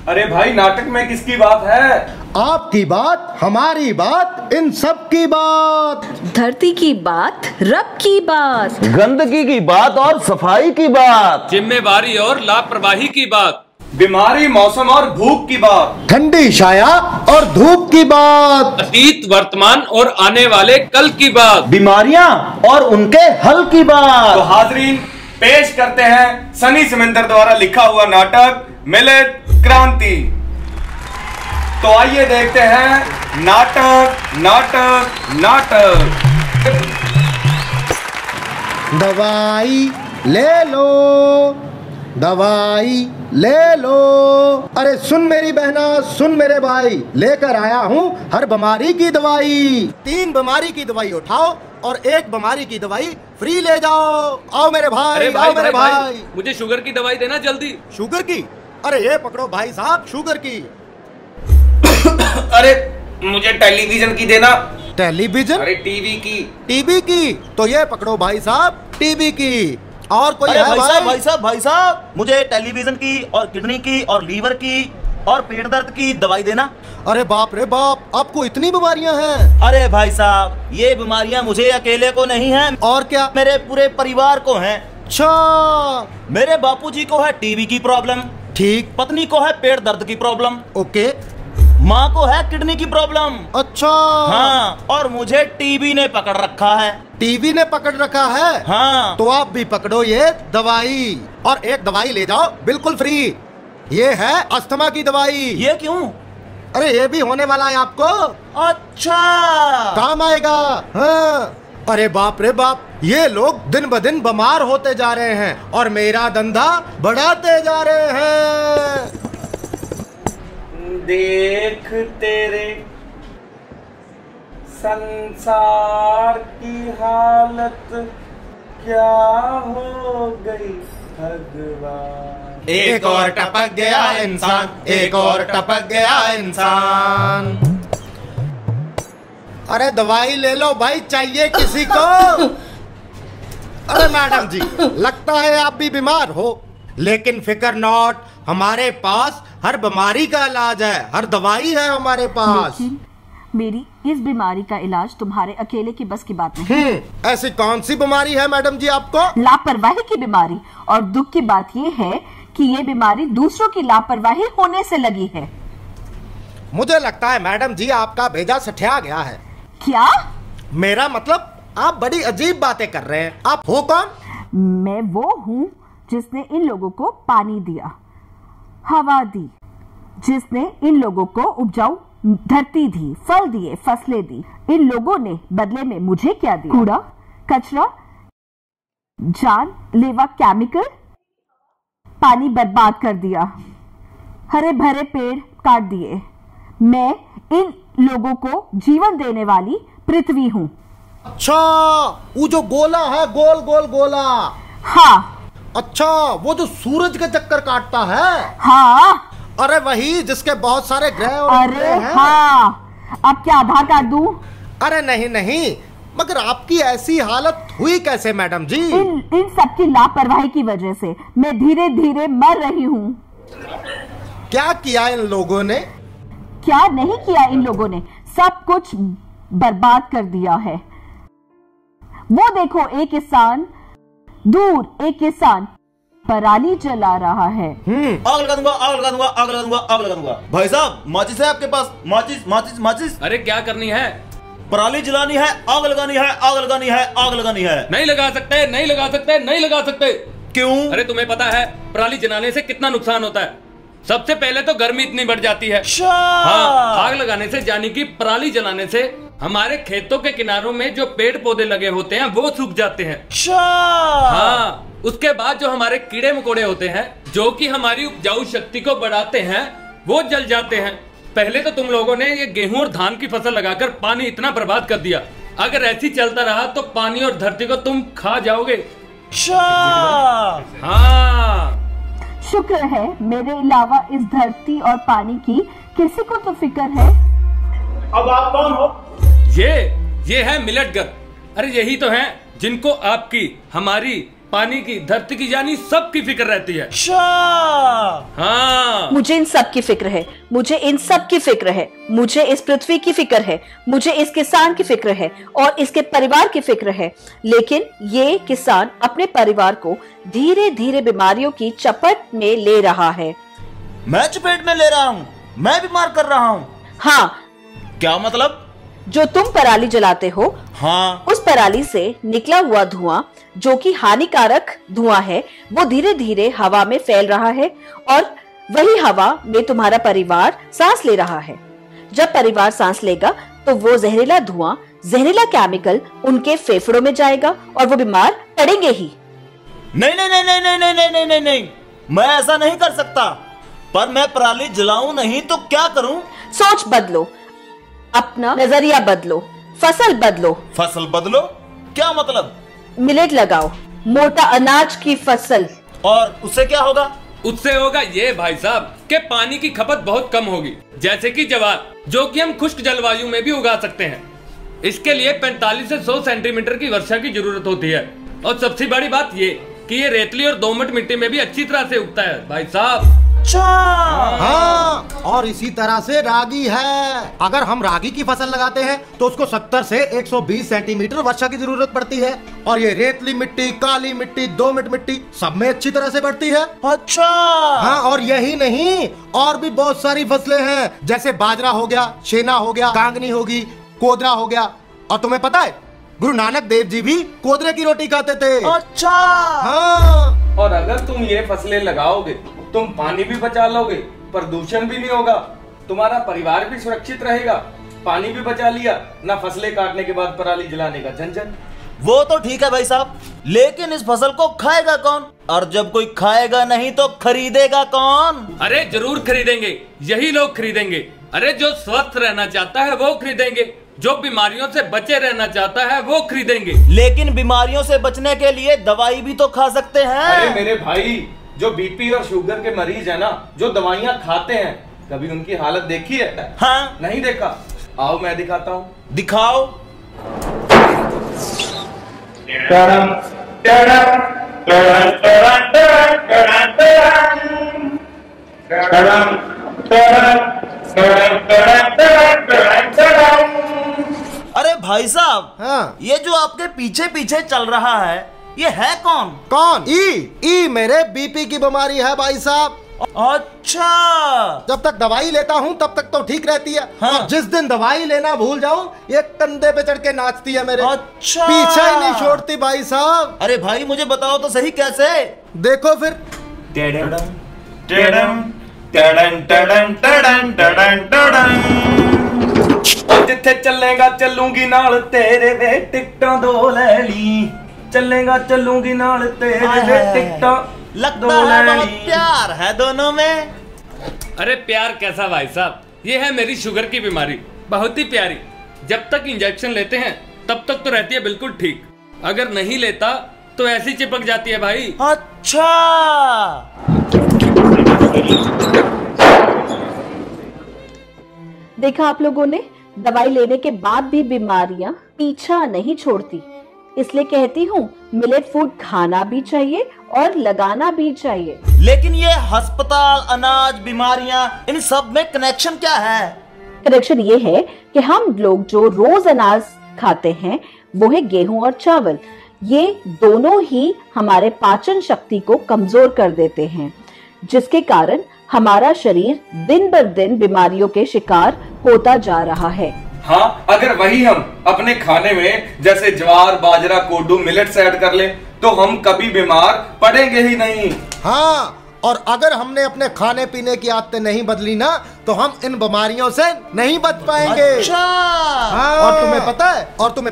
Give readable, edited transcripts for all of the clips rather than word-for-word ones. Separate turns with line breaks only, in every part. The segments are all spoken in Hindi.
अरे भाई, नाटक में किसकी बात है?
आपकी बात, हमारी बात, इन सब की बात।
धरती की बात, रब की बात,
गंदगी की बात और सफाई की बात,
जिम्मेवारी और लापरवाही की बात,
बीमारी, मौसम और भूख की बात,
ठंडी छाया और धूप की बात,
अतीत, वर्तमान और आने वाले कल की बात,
बीमारियां और उनके हल की
तो
बात।
हाजरीन, पेश करते हैं सनी सिमंदर द्वारा लिखा हुआ नाटक मिलेट क्रांति। तो आइए देखते हैं नाटक नाटक नाटक।
दवाई ले लो, दवाई ले लो। अरे सुन मेरी बहना, सुन मेरे भाई, लेकर आया हूँ हर बीमारी की दवाई। 3 बीमारी की दवाई उठाओ और 1 बीमारी की दवाई फ्री ले जाओ। आओ मेरे भाई,
अरे
आओ मेरे भाई।
मुझे शुगर की दवाई देना जल्दी।
शुगर की? अरे ये पकड़ो भाई साहब, शुगर की।
अरे मुझे टेलीविजन की देना।
टेलीविजन?
अरे टीवी की।
टीबी की? तो ये पकड़ो भाई साहब, टीबी की। और कोई है
भाई साहब, मुझे टेलीविजन की और किडनी की और लीवर की और पेट दर्द की दवाई देना।
अरे बाप रे बाप, आपको इतनी बीमारियां हैं?
अरे भाई साहब, ये बीमारियां मुझे अकेले को नहीं हैं।
और क्या?
मेरे पूरे परिवार को हैं।
अच्छा।
मेरे बापूजी को है टीबी की प्रॉब्लम,
ठीक।
पत्नी को है पेट दर्द की प्रॉब्लम,
ओके।
माँ को है किडनी की प्रॉब्लम।
अच्छा।
हाँ, और मुझे टीबी ने पकड़ रखा है।
टीबी ने पकड़ रखा है?
हाँ।
तो आप भी पकड़ो ये दवाई और 1 दवाई ले जाओ बिल्कुल फ्री। ये है अस्थमा की दवाई।
ये क्यों?
अरे ये भी होने वाला है आपको।
अच्छा,
काम आएगा। हाँ। अरे बाप रे बाप, ये लोग दिन ब दिन बीमार होते जा रहे हैं और मेरा धंधा बढ़ाते जा रहे हैं।
देख तेरे संसार की हालत क्या हो गई भगवान।
एक और टपक गया इंसान, एक और टपक गया इंसान। अरे दवाई ले लो भाई, चाहिए किसी को? अरे मैडम जी, लगता है आप भी बीमार हो, लेकिन फिकर नॉट, हमारे पास हर बीमारी का इलाज है, हर दवाई है हमारे पास।
लेकिन मेरी इस बीमारी का इलाज तुम्हारे अकेले की बस की बात नहीं।
ऐसी कौन सी बीमारी है मैडम जी आपको?
लापरवाही की बीमारी। और दुख की बात ये है कि ये बीमारी दूसरों की लापरवाही होने से लगी है।
मुझे लगता है मैडम जी आपका भेजा सठिया गया है।
क्या?
मेरा मतलब आप बड़ी अजीब बातें कर रहे हैं। आप हो कौन?
मैं वो हूँ जिसने इन लोगों को पानी दिया, हवा दी, जिसने इन लोगों को उपजाऊ धरती दी, फल दिए, फसलें दी। इन लोगों ने बदले में मुझे क्या दिया? कूड़ा, कचरा, जानलेवा केमिकल, पानी बर्बाद कर दिया, हरे भरे पेड़ काट दिए। मैं इन लोगों को जीवन देने वाली पृथ्वी हूँ।
अच्छा, वो जो गोला है, गोल गोल गोला।
हाँ।
अच्छा, वो जो सूरज के चक्कर काटता है।
हाँ।
अरे वही जिसके बहुत सारे ग्रह और
अरे हाँ। अब क्या आधार कार्ड दूं?
अरे नहीं नहीं, मगर आपकी ऐसी हालत हुई कैसे मैडम जी?
इन सबकी लापरवाही की वजह से मैं धीरे धीरे मर रही हूँ।
क्या किया इन लोगों ने?
क्या नहीं किया इन लोगों ने, सब कुछ बर्बाद कर दिया है। वो देखो, एक किसान दूर, एक किसान पराली जला रहा है।
आग लगा दूंगा, आग लगा दूंगा, आग लगा दूंगा, आग लगा दूंगा। भाई साहब, माचिस है आपके पास? माचिस माचिस माचिस।
अरे क्या करनी है?
पराली जलानी है, आग लगानी है, आग लगानी है, आग लगानी है।
नहीं लगा सकते, नहीं लगा सकते, नहीं लगा सकते।
क्यों?
अरे तुम्हें पता है पराली जलाने से कितना नुकसान होता है? सबसे पहले तो गर्मी इतनी बढ़ जाती है। हाँ, आग लगाने से, यानी कि पराली जलाने से हमारे खेतों के किनारों में जो पेड़ पौधे लगे होते हैं वो सूख जाते हैं। हाँ, उसके बाद जो हमारे कीड़े मकोड़े होते हैं जो कि हमारी उपजाऊ शक्ति को बढ़ाते हैं वो जल जाते हैं। पहले तो तुम लोगों ने ये गेहूं और धान की फसल लगाकर पानी इतना बर्बाद कर दिया, अगर ऐसी चलता रहा तो पानी और धरती को तुम खा जाओगे। हाँ,
शुक्र है मेरे अलावा इस धरती और पानी की किसी को तो फिक्र है।
अब आप कौन हो?
ये है मिलेट गर्ल। अरे यही तो हैं जिनको आपकी, हमारी पानी की, धरती की, यानी सबकी फिक्र रहती है। हाँ,
मुझे इन सब की फिक्र है, मुझे इन सब की फिक्र है, मुझे इस पृथ्वी की फिक्र है, मुझे इस किसान की फिक्र है और इसके परिवार की फिक्र है। लेकिन ये किसान अपने परिवार को धीरे धीरे बीमारियों की चपेट में ले रहा है।
मैं चपेट में ले रहा हूँ? मैं बीमार कर रहा हूँ?
हाँ।
क्या मतलब?
जो तुम पराली जलाते हो,
हाँ,
उस पराली से निकला हुआ धुआं, जो कि हानिकारक धुआं है, वो धीरे धीरे हवा में फैल रहा है और वही हवा में तुम्हारा परिवार सांस ले रहा है। जब परिवार सांस लेगा तो वो जहरीला धुआं, जहरीला केमिकल उनके फेफड़ों में जाएगा और वो बीमार पड़ेंगे ही।
नहीं नहीं नहीं नहीं नहीं नहीं नहीं नहीं नहीं, मैं ऐसा नहीं कर सकता। पर मैं पराली जलाऊं नहीं तो क्या करूं?
सोच बदलो, अपना नजरिया बदलो, फसल बदलो।
फसल बदलो? क्या मतलब?
मिलेट लगाओ, मोटा अनाज की फसल।
और उससे क्या होगा?
उससे होगा ये भाई साहब कि पानी की खपत बहुत कम होगी, जैसे कि ज्वार, जो कि हम खुश्क जलवायु में भी उगा सकते हैं। इसके लिए 45 से 100 सेंटीमीटर की वर्षा की जरूरत होती है। और सबसे बड़ी बात ये कि ये रेतली और दोमट मिट्टी में भी अच्छी तरह से उगता है भाई साहब।
हाँ, और इसी तरह से रागी है। अगर हम रागी की फसल लगाते हैं तो उसको 70 से 120 सेंटीमीटर वर्षा की जरूरत पड़ती है। और ये रेतली मिट्टी, काली मिट्टी, दोमट मिट्टी सब में अच्छी तरह से बढ़ती है।
अच्छा।
हाँ, और यही नहीं, और भी बहुत सारी फसलें हैं, जैसे बाजरा हो गया, छेना हो गया, कांगनी होगी, कोदरा हो गया। और तुम्हें पता है, गुरु नानक देव जी भी कोदरे की रोटी खाते थे।
अच्छा।
हाँ।
और अगर तुम ये फसलें लगाओगे, तुम पानी भी बचा लोगे, प्रदूषण भी नहीं होगा, तुम्हारा परिवार भी सुरक्षित रहेगा, पानी भी बचा लिया, ना फसलें काटने के बाद पराली जलाने का झंझट।
वो तो ठीक है भाई साहब, लेकिन इस फसल को खाएगा कौन? और जब कोई खाएगा नहीं तो खरीदेगा कौन?
अरे जरूर खरीदेंगे, यही लोग खरीदेंगे। अरे जो स्वस्थ रहना चाहता है वो खरीदेंगे, जो बीमारियों से बचे रहना चाहता है वो खरीदेंगे।
लेकिन बीमारियों से बचने के लिए दवाई भी तो खा सकते हैं।
अरे मेरे भाई, जो बीपी और शुगर के मरीज है ना, जो दवाइयाँ खाते हैं, कभी उनकी हालत देखी है?
हाँ।
नहीं देखा? आओ मैं दिखाता हूँ।
दिखाओ। अरे भाई साहब,
हाँ।
ये जो आपके पीछे पीछे चल रहा है, ये है कौन?
कौन? ई मेरे बीपी की बीमारी है भाई साहब।
अच्छा।
जब तक दवाई लेता हूँ तब तक तो ठीक रहती है।
हाँ।
और जिस दिन दवाई लेना भूल जाऊँ, ये कंधे पे चढ़ के नाचती है मेरे।
अच्छा।
पीछा ही नहीं छोड़ती भाई साहब।
अरे भाई मुझे बताओ तो सही, कैसे?
देखो फिर।
जिथे चलेगा चलूंगी नाल तेरे वे, टिकटां दो ले ली। चलेगा चलूंगी नाल तेरे वे, टिकटां
लगता है बहुत प्यार है दोनों में।
अरे प्यार कैसा भाई साहब, ये है मेरी शुगर की बीमारी, बहुत ही प्यारी। जब तक इंजेक्शन लेते हैं तब तक तो रहती है बिल्कुल ठीक, अगर नहीं लेता तो ऐसी चिपक जाती है भाई।
अच्छा।
देखा आप लोगों ने, दवाई लेने के बाद भी बीमारियां पीछा नहीं छोड़ती। इसलिए कहती हूँ, मिलेट फूड खाना भी चाहिए और लगाना भी चाहिए।
लेकिन ये अस्पताल, अनाज, बीमारियां, इन सब में कनेक्शन क्या है?
कनेक्शन ये है कि हम लोग जो रोज अनाज खाते हैं वो है गेहूं और चावल। ये दोनों ही हमारे पाचन शक्ति को कमजोर कर देते हैं, जिसके कारण हमारा शरीर दिन बर दिन बीमारियों के शिकार होता जा रहा है।
हाँ, अगर वही हम अपने खाने में जैसे ज्वार, बाजरा, कोडू, मिलेट्स ऐड कर लें तो हम कभी बीमार पड़ेंगे ही नहीं।
हाँ, और अगर हमने अपने खाने पीने की आदतें नहीं बदली ना तो हम इन बीमारियों से नहीं बच पाएंगे।
अच्छा।
हाँ। और तुम्हें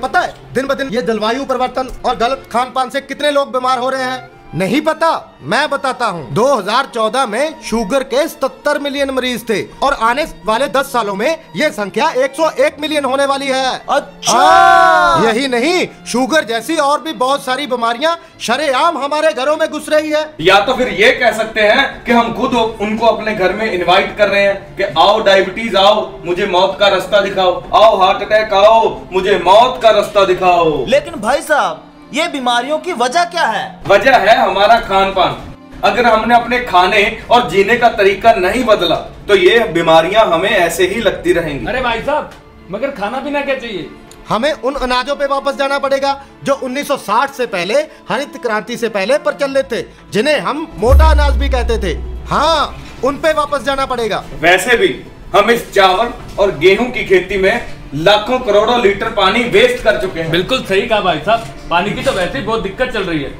पता है दिन ब दिन ये जलवायु परिवर्तन और गलत खान पान से कितने लोग बीमार हो रहे हैं? नहीं पता? मैं बताता हूँ। 2014 में शुगर के 77 मिलियन मरीज थे और आने वाले 10 सालों में ये संख्या 101 मिलियन होने वाली है।
अच्छा।
यही नहीं, शुगर जैसी और भी बहुत सारी बीमारियां शरेआम हमारे घरों में घुस रही है।
या तो फिर ये कह सकते हैं कि हम खुद उनको अपने घर में इनवाइट कर रहे हैं कि आओ डायबिटीज आओ, मुझे मौत का रास्ता दिखाओ, आओ हार्ट अटैक आओ, मुझे मौत का रास्ता दिखाओ।
लेकिन भाई साहब, ये बीमारियों की वजह क्या है?
वजह है हमारा खान पान। अगर हमने अपने खाने और जीने का तरीका नहीं बदला तो ये बीमारियां हमें ऐसे ही लगती रहेंगी।
अरे भाई साहब, मगर खाना पीना क्या चाहिए?
हमें उन अनाजों पे वापस जाना पड़ेगा जो 1960 से पहले, हरित क्रांति से पहले प्रचलित थे, जिन्हें हम मोटा अनाज भी कहते थे। हाँ, उन पे वापस जाना पड़ेगा।
वैसे भी हम इस चावल और गेहूं की खेती में लाखों करोड़ों लीटर पानी वेस्ट कर चुके हैं।
बिल्कुल सही कहा भाई साहब, पानी की तो वैसे ही बहुत दिक्कत चल रही है।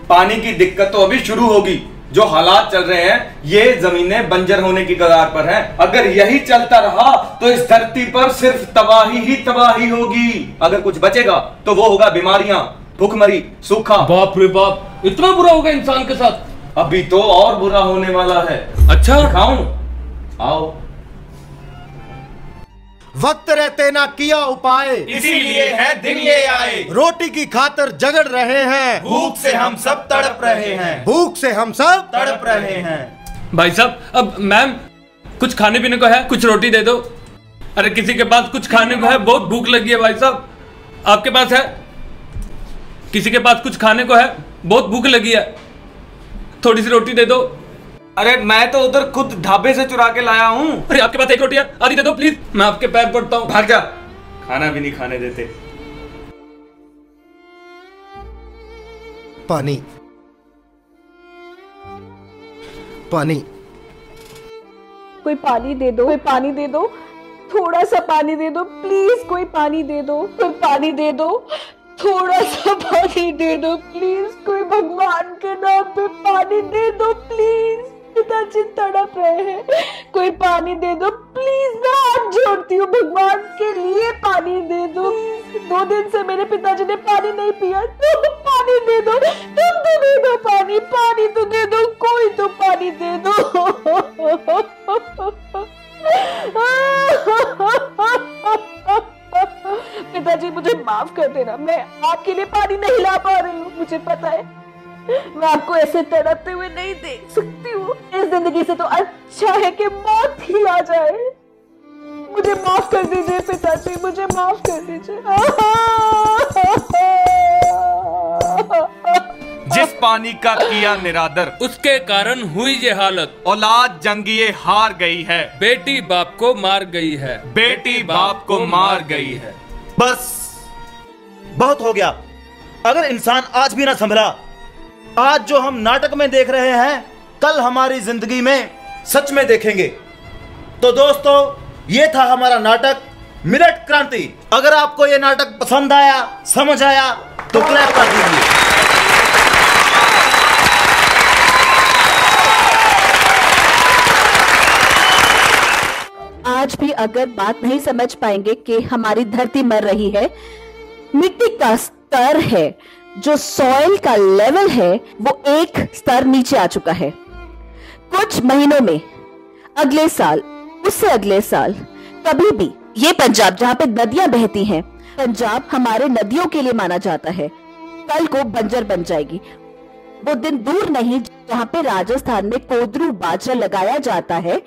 पानी की दिक्कत तो अभी शुरू होगी। जो हालात चल रहे हैं, ये जमीनें बंजर होने की कगार पर हैं। अगर यही चलता रहा तो इस धरती पर सिर्फ तबाही ही तबाही होगी। अगर कुछ बचेगा तो वो होगा बीमारियां, भूखमरी, सूखा।
बाप रे बाप, इतना बुरा होगा इंसान के साथ?
अभी तो और बुरा होने वाला है।
अच्छा,
दिखाऊं? आओ।
वक्त रहते ना किया उपाय,
इसीलिए है दिन ये आए।
रोटी की खातर जगड़ रहे हैं,
भूख से हम सब तड़प रहे हैं,
भूख से हम सब
तड़प रहे हैं।
भाई साहब, अब मैम कुछ खाने पीने को है? कुछ रोटी दे दो। अरे किसी के पास कुछ खाने को है? बहुत भूख लगी है भाई साहब। आपके पास है? किसी के पास कुछ खाने को है? बहुत भूख लगी है, थोड़ी सी रोटी दे दो।
अरे मैं तो उधर खुद ढाबे से चुरा के लाया हूँ।
अरे आपके पास एक रोटी है? आधी दे दो प्लीज, मैं आपके पैर पड़ता हूँ।
भाग जा, खाना भी नहीं खाने देते।
पानी, पानी,
कोई पानी दे दो, कोई पानी दे दो, थोड़ा सा पानी दे दो प्लीज, कोई पानी दे दो, कोई पानी दे दो, थोड़ा सा पानी दे दो प्लीज, कोई भगवान के नाम पे पानी दे दो प्लीज, पिताजी तड़प रहे हैं, कोई पानी दे दो प्लीज, मैं हाथ जोड़ती हूँ भगवान के लिए, पानी दे दो। 2 दिन से मेरे पिताजी ने पानी नहीं पिया, तुम पानी दे दो, तुम तो दे दो पानी, पानी तो दे दो, कोई तो पानी दे दो। पिताजी मुझे माफ कर देना, मैं आपके लिए पानी नहीं ला पा रही हूँ, मुझे पता है मैं आपको ऐसे तड़पते हुए नहीं देख सकती हूँ। इस जिंदगी से तो अच्छा है कि मौत ही आ जाए। मुझे माफ कर दीजिए पिताजी, मुझे माफ कर दीजिए।
जिस पानी का किया निरादर,
उसके कारण हुई ये हालत,
औलाद जंगिए हार गई है,
बेटी बाप को मार गई है,
बेटी बाप को मार गई है।
बस बहुत हो गया। अगर इंसान आज भी ना संभला, आज जो हम नाटक में देख रहे हैं, कल हमारी जिंदगी में सच में देखेंगे। तो दोस्तों, ये था हमारा नाटक मिलेट क्रांति। अगर आपको ये नाटक पसंद आया, समझ आया, तो क्लैप कर दीजिए।
आज भी अगर बात नहीं समझ पाएंगे कि हमारी धरती मर रही है, मिट्टी का स्तर है, जो सॉइल का लेवल है, वो एक स्तर नीचे आ चुका है। कुछ महीनों में, अगले साल, उससे अगले साल, कभी भी ये पंजाब जहां पे नदियां बहती हैं, पंजाब हमारे नदियों के लिए माना जाता है, कल को बंजर बन जाएगी। वो दिन दूर नहीं जहां पे राजस्थान में कोदरू बाजरा लगाया जाता है,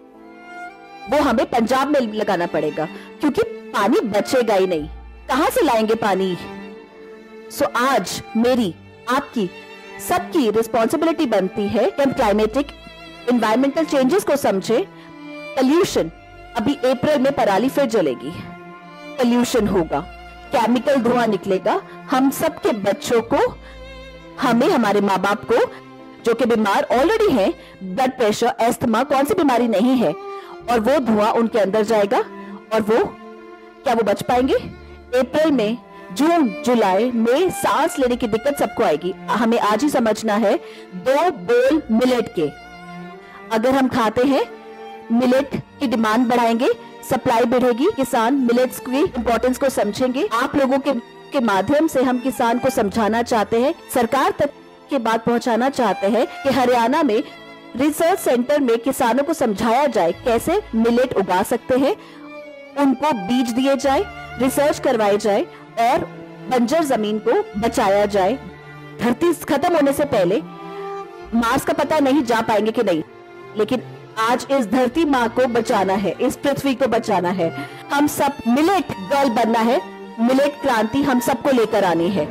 वो हमें पंजाब में लगाना पड़ेगा, क्योंकि पानी बचेगा ही नहीं। कहां से लाएंगे पानी? सो आज मेरी, आपकी, सबकी रिस्पॉन्सिबिलिटी बनती है कि हम क्लाइमेटिक एनवायरमेंटल चेंजेस को समझे। पोल्यूशन, अभी अप्रैल में पराली फिर जलेगी, पोल्यूशन होगा, केमिकल धुआं निकलेगा, हम सबके बच्चों को, हमें, हमारे माँ बाप को, जो कि बीमार ऑलरेडी हैं, ब्लड प्रेशर, अस्थमा, कौन सी बीमारी नहीं है, और वो धुआं उनके अंदर जाएगा, और वो क्या वो बच पाएंगे? अप्रैल में, जून, जुलाई में सांस लेने की दिक्कत सबको आएगी। हमें आज ही समझना है 2 बोल मिलेट के। अगर हम खाते हैं, मिलेट की डिमांड बढ़ाएंगे, सप्लाई बढ़ेगी, किसान मिलेट्स की इंपॉर्टेंस को समझेंगे। आप लोगों के माध्यम से हम किसान को समझाना चाहते हैं, सरकार तक की बात पहुंचाना चाहते हैं कि हरियाणा में रिसर्च सेंटर में किसानों को समझाया जाए कैसे मिलेट उगा सकते हैं, उनको बीज दिए जाए, रिसर्च करवाई जाए और बंजर जमीन को बचाया जाए। धरती खत्म होने से पहले मार्स का पता नहीं जा पाएंगे कि नहीं, लेकिन आज इस धरती माँ को बचाना है, इस पृथ्वी को बचाना है। हम सब मिलेट गर्ल बनना है, मिलेट क्रांति हम सबको लेकर आनी है।